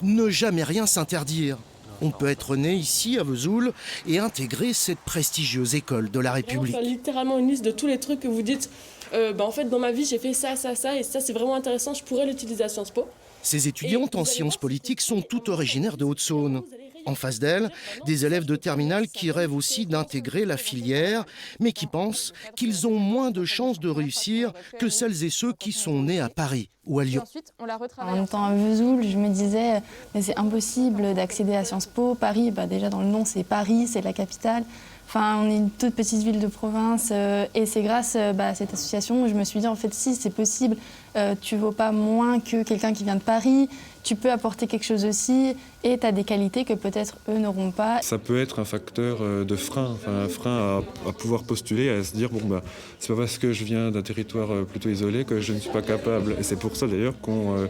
Ne jamais rien s'interdire. On peut être né ici, à Vesoul, et intégrer cette prestigieuse école de la République. On fait littéralement une liste de tous les trucs que vous dites. En fait, dans ma vie, j'ai fait ça, ça, ça, et ça, c'est vraiment intéressant, je pourrais l'utiliser à Sciences Po. Ces étudiantes en sciences politiques sont toutes originaires de Haute-Saône. En face d'elles, des élèves de terminale qui rêvent aussi d'intégrer la filière, mais qui pensent qu'ils ont moins de chances de réussir que celles et ceux qui sont nés à Paris ou à Lyon. En étant à Vesoul, je me disais, mais c'est impossible d'accéder à Sciences Po. Paris, déjà dans le nom, c'est Paris, c'est la capitale. Enfin, on est une toute petite ville de province et c'est grâce à cette association où je me suis dit, en fait, si, c'est possible. Tu ne vaux pas moins que quelqu'un qui vient de Paris. Tu peux apporter quelque chose aussi et tu as des qualités que peut-être eux n'auront pas. Ça peut être un facteur de frein, un frein à pouvoir postuler, à se dire, c'est pas parce que je viens d'un territoire plutôt isolé que je ne suis pas capable. Et c'est pour ça d'ailleurs qu'on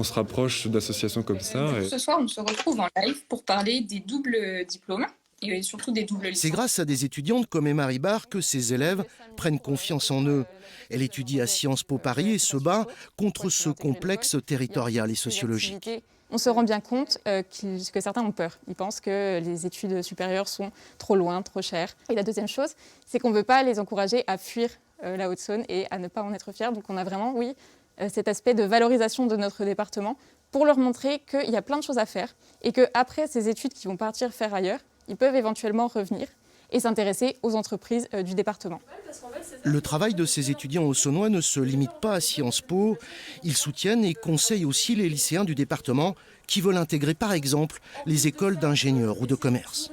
se rapproche d'associations comme ça. Ce soir, on se retrouve en live pour parler des doubles diplômes. Et surtout des doubles licences. C'est grâce à des étudiantes comme Emma Ribard que ces élèves prennent confiance en eux. Elle étudie à Sciences Po Paris et se bat contre ce complexe territorial et sociologique. On se rend bien compte que certains ont peur. Ils pensent que les études supérieures sont trop loin, trop chères. Et la deuxième chose, c'est qu'on ne veut pas les encourager à fuir la Haute-Saône et à ne pas en être fiers. Donc on a vraiment, cet aspect de valorisation de notre département pour leur montrer qu'il y a plein de choses à faire et qu'après ces études qu'ils vont partir faire ailleurs, ils peuvent éventuellement revenir et s'intéresser aux entreprises du département. Le travail de ces étudiants haut-saônois ne se limite pas à Sciences Po. Ils soutiennent et conseillent aussi les lycéens du département qui veulent intégrer par exemple les écoles d'ingénieurs ou de commerce.